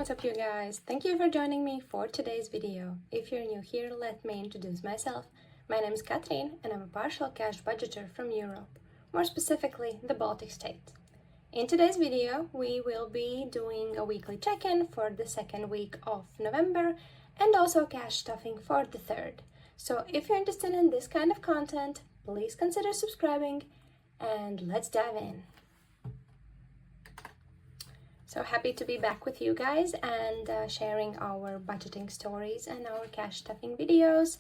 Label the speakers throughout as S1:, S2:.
S1: What's up you guys? Thank you for joining me for today's video. If you're new here, let me introduce myself. My name is Catherine and I'm a partial cash budgeter from Europe, more specifically the Baltic States. In today's video, we will be doing a weekly check-in for the second week of November and also cash stuffing for the third. So if you're interested in this kind of content, please consider subscribing and let's dive in. So happy to be back with you guys and sharing our budgeting stories and our cash stuffing videos.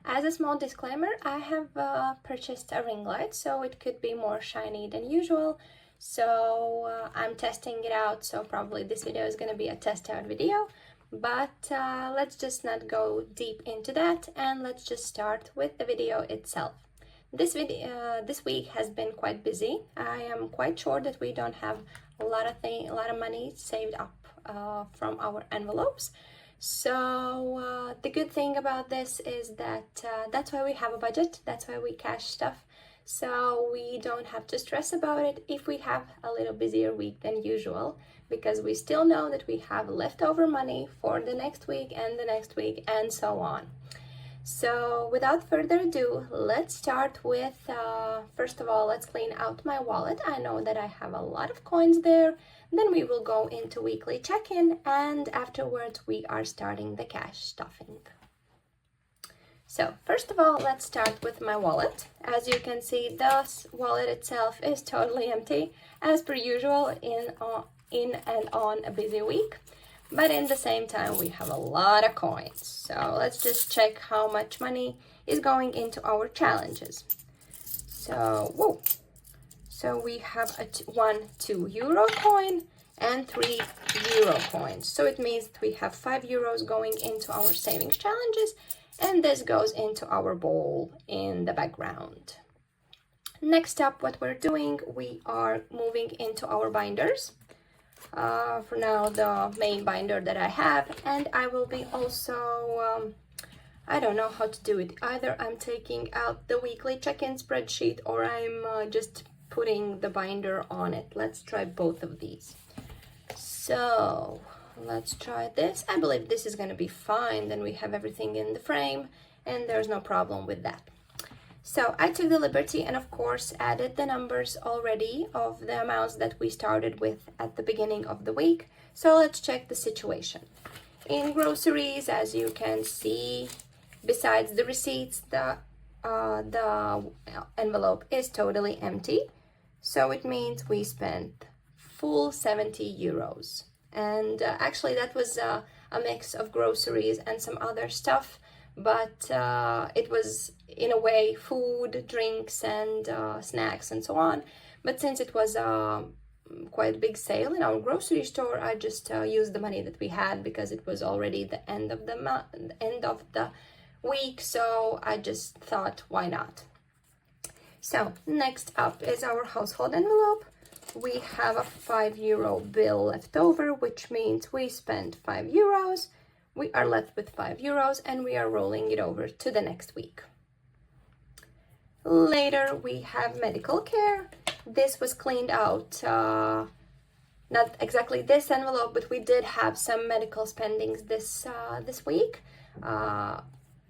S1: As a small disclaimer, I have purchased a ring light, so it could be more shiny than usual. So I'm testing it out, so probably this video is going to be a test out video. But let's just not go deep into that and let's just start with the video itself. This week has been quite busy. I am quite sure that we don't have a lot of money saved up from our envelopes. So the good thing about this is that that's why we have a budget. That's why we cash stuff. So we don't have to stress about it if we have a little busier week than usual, because we still know that we have leftover money for the next week and the next week and so on. So without further ado, let's start with, first of all, let's clean out my wallet. I know that I have a lot of coins there. Then we will go into weekly check-in and afterwards we are starting the cash stuffing. So first of all, let's start with my wallet. As you can see, the wallet itself is totally empty, as per usual in and on a busy week. But in the same time, we have a lot of coins. So let's just check how much money is going into our challenges. So, So we have a 2 euro coin and 3 euro coins. So it means that we have 5 euros going into our savings challenges, and this goes into our bowl in the background. Next up, what we're doing, we are moving into our binders. For now, the main binder that I have, and I will be also, I don't know how to do it. Either I'm taking out the weekly check-in spreadsheet or I'm just putting the binder on it. Let's try both of these. So let's try this. I believe this is going to be fine. Then we have everything in the frame and there's no problem with that. So I took the liberty and of course added the numbers already of the amounts that we started with at the beginning of the week. So let's check the situation. In groceries, as you can see, besides the receipts, the envelope is totally empty. So it means we spent full 70 euros. And actually that was a mix of groceries and some other stuff. But it was in a way food, drinks and snacks and so on. But since it was quite a big sale in our grocery store, I just used the money that we had because it was already the end of the week, so I just thought, why not? So next up is our household envelope. We have a 5 euro bill left over, which means we spent 5 euros. We are left with 5 euros and we are rolling it over to the next week. Later we have medical care. This was cleaned out, not exactly this envelope, but we did have some medical spendings this week,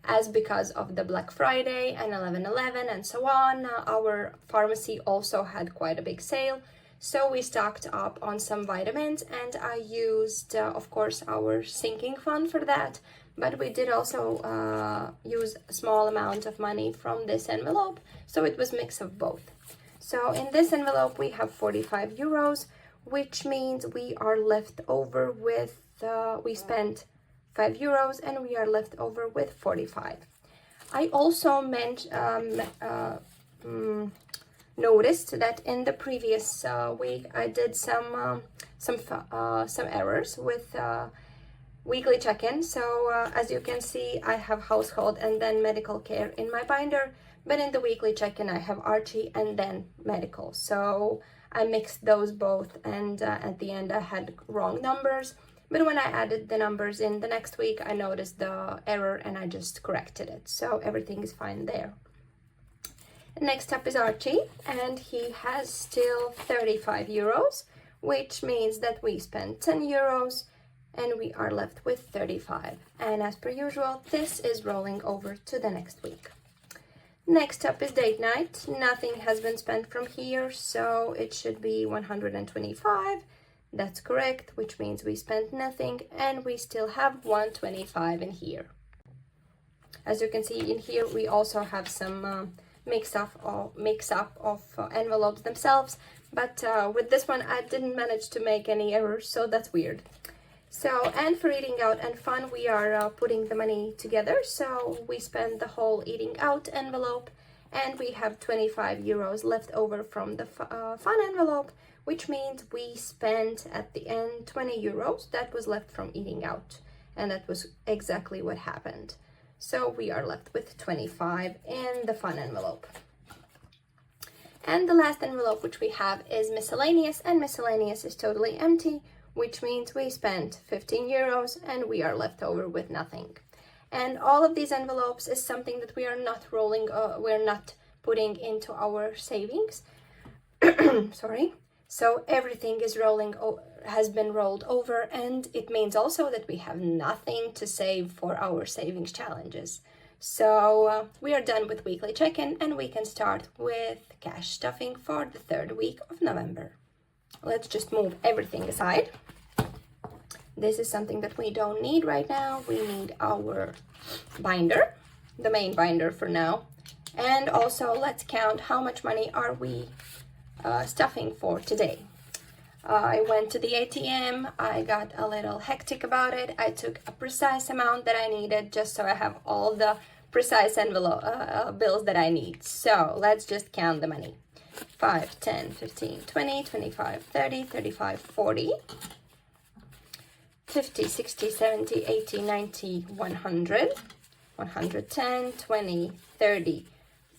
S1: as because of the Black Friday and 11/11 and so on. Our pharmacy also had quite a big sale. So we stocked up on some vitamins and I used, of course, our sinking fund for that. But we did also use a small amount of money from this envelope. So it was a mix of both. So in this envelope, we have 45 euros, which means we are left over with, we spent 5 euros and we are left over with 45. I also noticed that in the previous week I did some errors with weekly check-in. So as you can see, I have household and then medical care in my binder, but in the weekly check-in I have Archie and then medical. So I mixed those both and at the end I had wrong numbers. But when I added the numbers in the next week, I noticed the error and I just corrected it. So everything is fine there. Next up is Archie, and he has still 35 euros, which means that we spent 10 euros and we are left with 35. And as per usual, this is rolling over to the next week. Next up is date night. Nothing has been spent from here, so it should be 125. That's correct, which means we spent nothing, and we still have 125 in here. As you can see in here, we also have some mix-up of envelopes themselves, but with this one I didn't manage to make any errors, so that's weird. So, and for eating out and fun, we are putting the money together, so we spend the whole eating out envelope, and we have 25 euros left over from the fun envelope, which means we spent at the end 20 euros that was left from eating out, and that was exactly what happened. So we are left with 25 in the fun envelope. And the last envelope which we have is miscellaneous, and miscellaneous is totally empty, which means we spent 15 euros and we are left over with nothing. And all of these envelopes is something that we are not we're not putting into our savings. Sorry. So everything is has been rolled over, and it means also that we have nothing to save for our savings challenges. So we are done with weekly check-in, and we can start with cash stuffing for the 3rd week of November. Let's just move everything aside. This is something that we don't need right now. We need our binder, the main binder for now. And also let's count how much money are we stuffing for today. I went to the ATM, I got a little hectic about it. I took a precise amount that I needed just so I have all the precise envelope bills that I need. So let's just count the money. 5, 10, 15, 20, 25, 30, 35, 40, 50, 60, 70, 80, 90, 100, 110, 20, 30,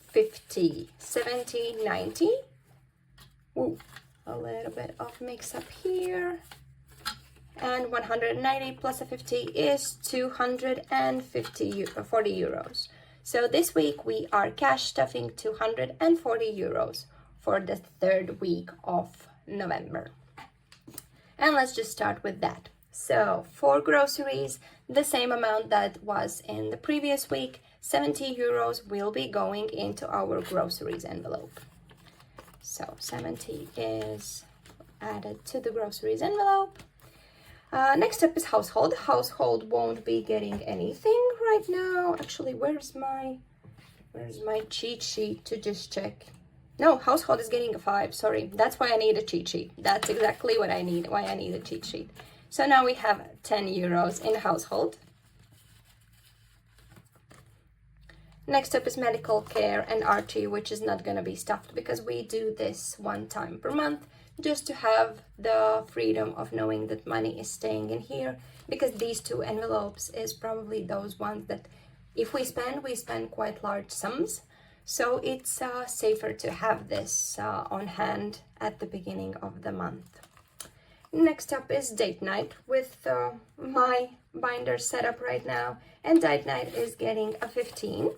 S1: 50, 70, 90. Ooh, a little bit of mix up here. And 190 plus a 50 is 240 euros. So this week we are cash stuffing 240 euros for the 3rd week of November. And let's just start with that. So for groceries, the same amount that was in the previous week, 70 euros will be going into our groceries envelope. So 70 is added to the groceries envelope. Next up is household. Household won't be getting anything right now. Actually, where's my cheat sheet to just check? No, household is getting a 5. Sorry, that's why I need a cheat sheet. That's exactly what I need. Why I need a cheat sheet. So now we have 10 euros in household. Next up is medical care and Archie, which is not going to be stuffed because we do this 1 time per month just to have the freedom of knowing that money is staying in here, because these 2 envelopes is probably those ones that if we spend quite large sums. So it's safer to have this on hand at the beginning of the month. Next up is date night with my binder set up right now, and date night is getting a 15.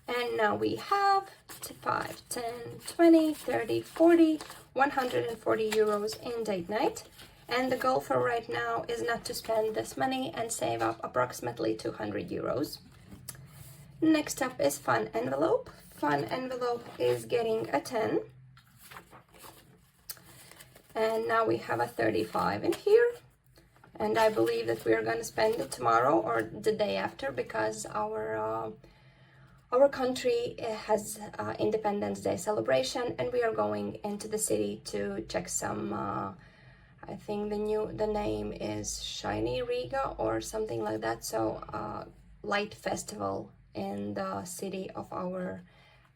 S1: And now we have 5, 10, 20, 30, 40, 140 euros in date night. And the goal for right now is not to spend this money and save up approximately 200 euros. Next up is fun envelope. Fun envelope is getting a 10. And now we have a 35 in here. And I believe that we are going to spend it tomorrow or the day after, because our country has Independence Day celebration, and we are going into the city to check some, I think the name is Shiny Riga or something like that. So light festival in the city of our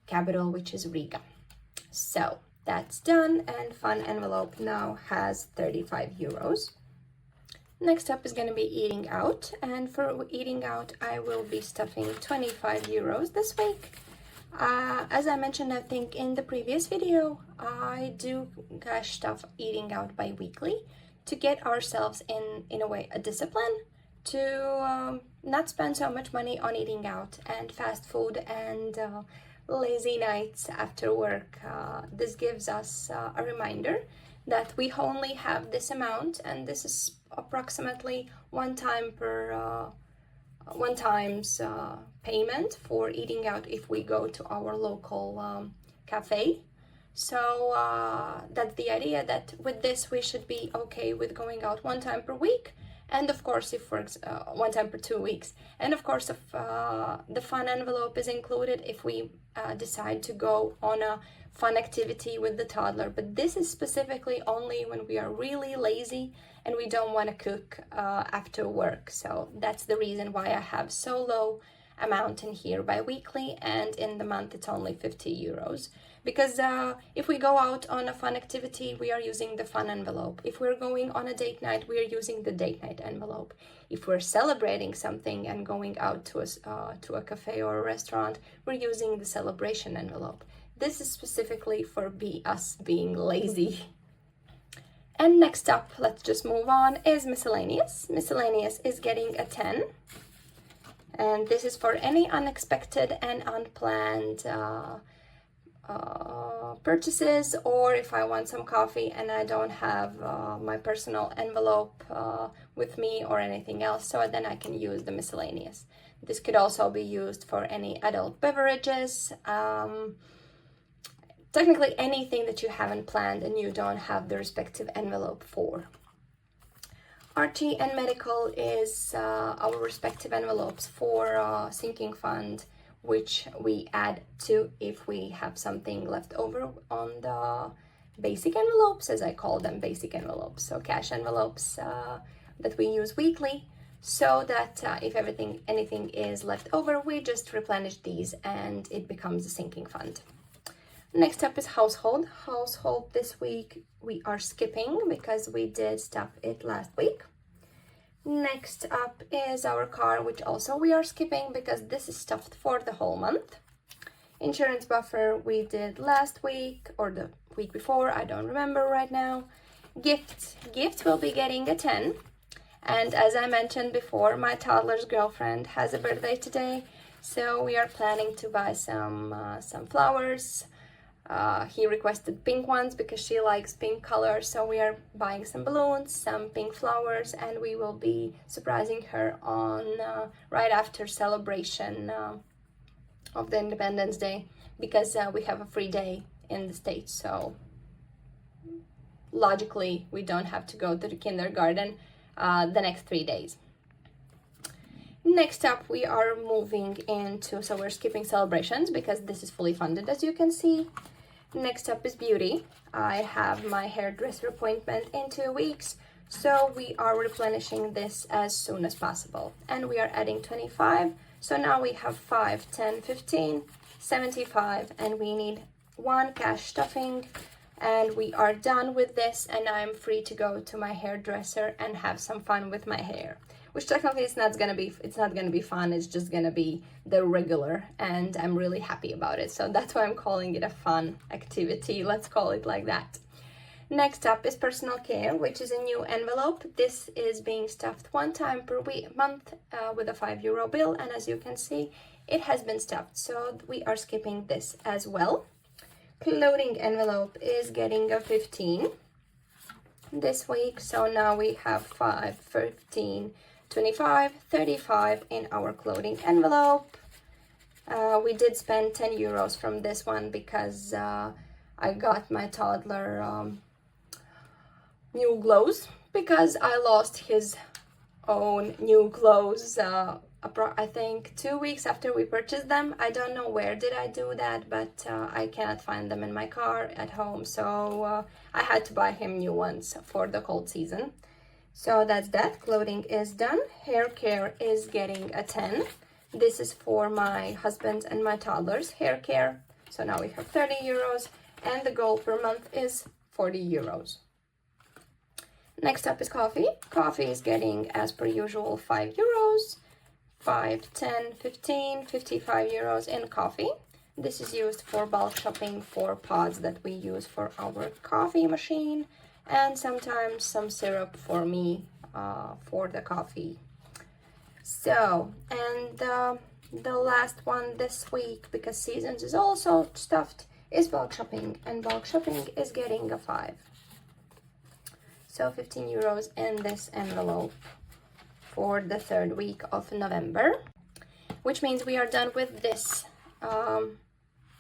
S1: capital, which is Riga. So that's done, and fun envelope now has 35 euros. Next up is going to be eating out, and for eating out I will be stuffing 25 euros this week. As I mentioned, I think in the previous video, I do cash stuff eating out bi-weekly to get ourselves in a way a discipline to not spend so much money on eating out and fast food and lazy nights after work. This gives us a reminder that we only have this amount, and this is approximately one time's payment for eating out if we go to our local cafe. So that's the idea, that with this we should be okay with going out one time per week, and of course if for one time per 2 weeks, and of course if the fun envelope is included if we decide to go on a fun activity with the toddler. But this is specifically only when we are really lazy and we don't want to cook after work. So that's the reason why I have so low amount in here bi-weekly, and in the month it's only 50 euros. Because if we go out on a fun activity, we are using the fun envelope. If we're going on a date night, we are using the date night envelope. If we're celebrating something and going out to a cafe or a restaurant, we're using the celebration envelope. This is specifically for us being lazy. And next up, let's just move on, is miscellaneous. Miscellaneous is getting a 10. And this is for any unexpected and unplanned purchases, or if I want some coffee and I don't have my personal envelope with me or anything else, so then I can use the miscellaneous. This could also be used for any adult beverages, technically anything that you haven't planned and you don't have the respective envelope for. RT and medical is our respective envelopes for sinking fund, which we add to if we have something left over on the basic envelopes, as I call them, basic envelopes, so cash envelopes that we use weekly, so that if anything is left over, we just replenish these and it becomes a sinking fund. Next up is household. Household this week we are skipping because we did stuff it last week. Next up is our car, which also we are skipping because this is stuffed for the whole month. Insurance buffer we did last week or the week before, I don't remember right now. Gift will be getting a 10. And as I mentioned before, my toddler's girlfriend has a birthday today, so we are planning to buy some flowers. He requested pink ones because she likes pink color, so we are buying some balloons, some pink flowers, and we will be surprising her on right after celebration of the Independence Day, because we have a free day in the States, so logically we don't have to go to the kindergarten the next 3 days. Next up we are moving into, so we're skipping celebrations because this is fully funded, as you can see. Next up is beauty. I have my hairdresser appointment in 2 weeks, so we are replenishing this as soon as possible. And we are adding 25, so now we have 5, 10, 15, 75, and we need 1 cash stuffing, and we are done with this, and I'm free to go to my hairdresser and have some fun with my hair. Which technically it's not gonna be fun, it's just gonna be the regular, and I'm really happy about it. So that's why I'm calling it a fun activity, let's call it like that. Next up is personal care, which is a new envelope. This is being stuffed 1 time per month with a €5 bill, and as you can see, it has been stuffed, so we are skipping this as well. Clothing envelope is getting a 15 this week, so now we have 5, 15, 25, 35 in our clothing envelope. We did spend €10 from this one because I got my toddler new clothes, because I lost his own new clothes I think 2 weeks after we purchased them. I don't know where did I do that, but I cannot find them in my car at home, so I had to buy him new ones for the cold season. So that's that. Clothing is done. Hair care is getting a 10. This is for my husband and my toddler's hair care. So now we have €30, and the goal per month is €40. Next up is coffee. Coffee is getting, as per usual, €5. 5, 10, 15, 55 euros in coffee. This is used for bulk shopping for pods that we use for our coffee machine, and sometimes some syrup for me for the coffee. So, and the last one this week, because seasons is also stuffed, is bulk shopping, and bulk shopping is getting a 5. So 15 euros in this envelope for the 3rd week of November, which means we are done with this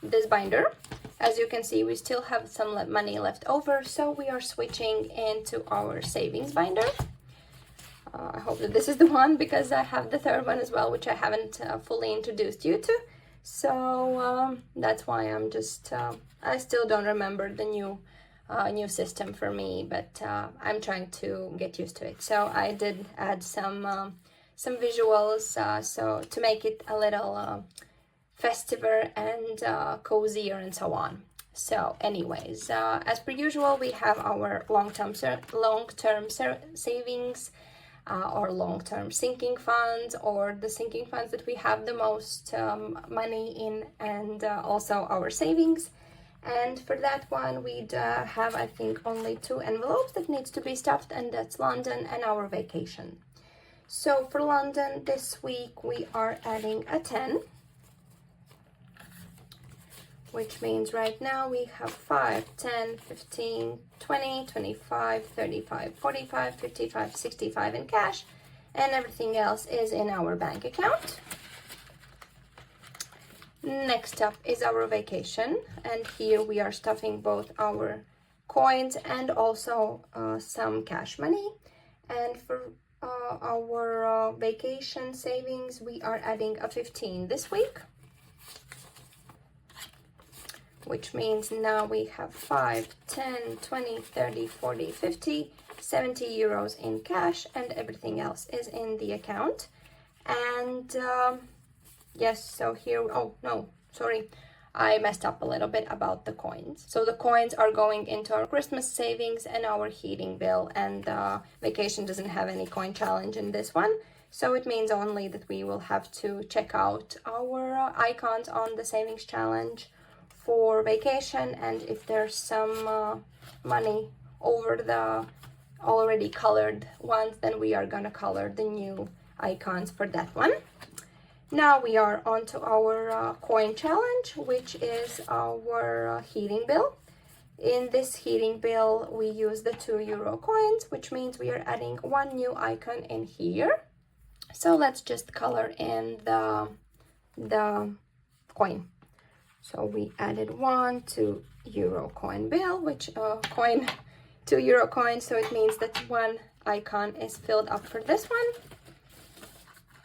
S1: this binder. As you can see, we still have some money left over, so we are switching into our savings binder. I hope that this is the one, because I have the 3rd one as well, which I haven't fully introduced you to. So that's why I'm just I still don't remember the new system for me, but I'm trying to get used to it. So I did add some visuals, so to make it a little festiver and cozier and so on. So anyways, as per usual, we have our long-term savings, or long-term sinking funds, or the sinking funds that we have the most money in, and also our savings. And for that one, we have, I think, only 2 envelopes that needs to be stuffed, and that's London and our vacation. So for London this week, we are adding a 10, which means right now we have 5, 10, 15, 20, 25, 35, 45, 55, 65 in cash, and everything else is in our bank account. Next up is our vacation, and here we are stuffing both our coins and also some cash money. And for our vacation savings, we are adding a 15 this week, which means now we have 5, 10, 20, 30, 40, 50, 70 euros in cash, and everything else is in the account. And yes, so here, oh no, sorry, I messed up a little bit about the coins. So the coins are going into our Christmas savings and our heating bill, and vacation doesn't have any coin challenge in this one. So it means only that we will have to check out our icons on the savings challenge for vacation, and if there's some money over the already colored ones, then we are gonna color the new icons for that one. Now we are on to our coin challenge, which is our heating bill. In this heating bill, we use the 2 euro coins, which means we are adding 1 new icon in here. So let's just color in the coin. So we added 1 2 euro coin bill, which 2 euro coin, so it means that 1 icon is filled up for this one.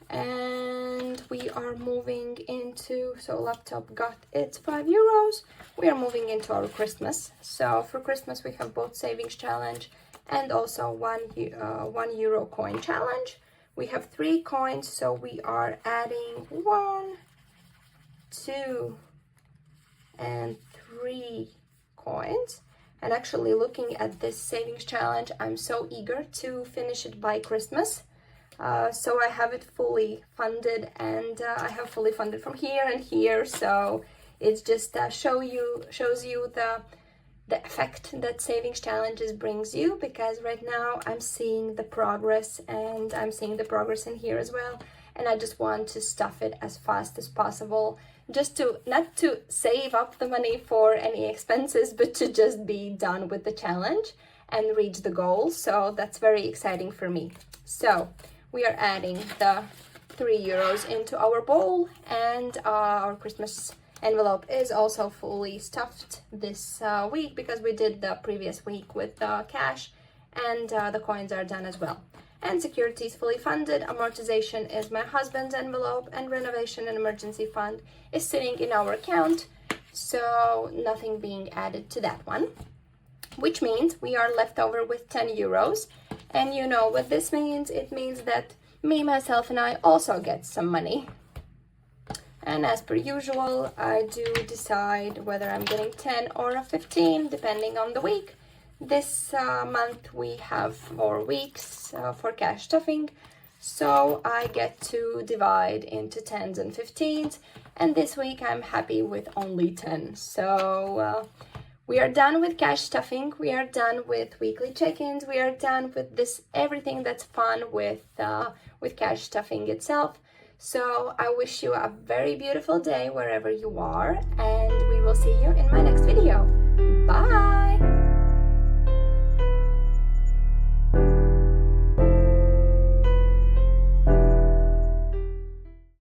S1: And we are moving into, so laptop got its 5 euros. We are moving into our Christmas. So for Christmas we have both savings challenge and also 1 euro coin challenge. We have 3 coins, so we are adding 1, 2, and 3 coins. And actually, looking at this savings challenge, I'm so eager to finish it by Christmas. So I have it fully funded, and I have fully funded from here and here. So it's just shows you the effect that savings challenges brings you, because right now I'm seeing the progress, and I'm seeing the progress in here as well. And I just want to stuff it as fast as possible, just to not to save up the money for any expenses, but to just be done with the challenge and reach the goal. So that's very exciting for me. So we are adding the 3 euros into our bowl, and our Christmas envelope is also fully stuffed this week, because we did the previous week with cash, and the coins are done as well. And security is fully funded. Amortization is my husband's envelope, and renovation and emergency fund is sitting in our account, so nothing being added to that one, which means we are left over with 10 euros. And you know what this means? It means that me, myself, and I also get some money. And as per usual, I do decide whether I'm getting 10 or a 15, depending on the week. This month we have 4 weeks for cash stuffing, so I get to divide into 10s and 15s, and this week I'm happy with only 10. So we are done with cash stuffing, we are done with weekly check-ins, we are done with this everything that's fun with cash stuffing itself. So I wish you a very beautiful day wherever you are, and we will see you in my next video. Bye!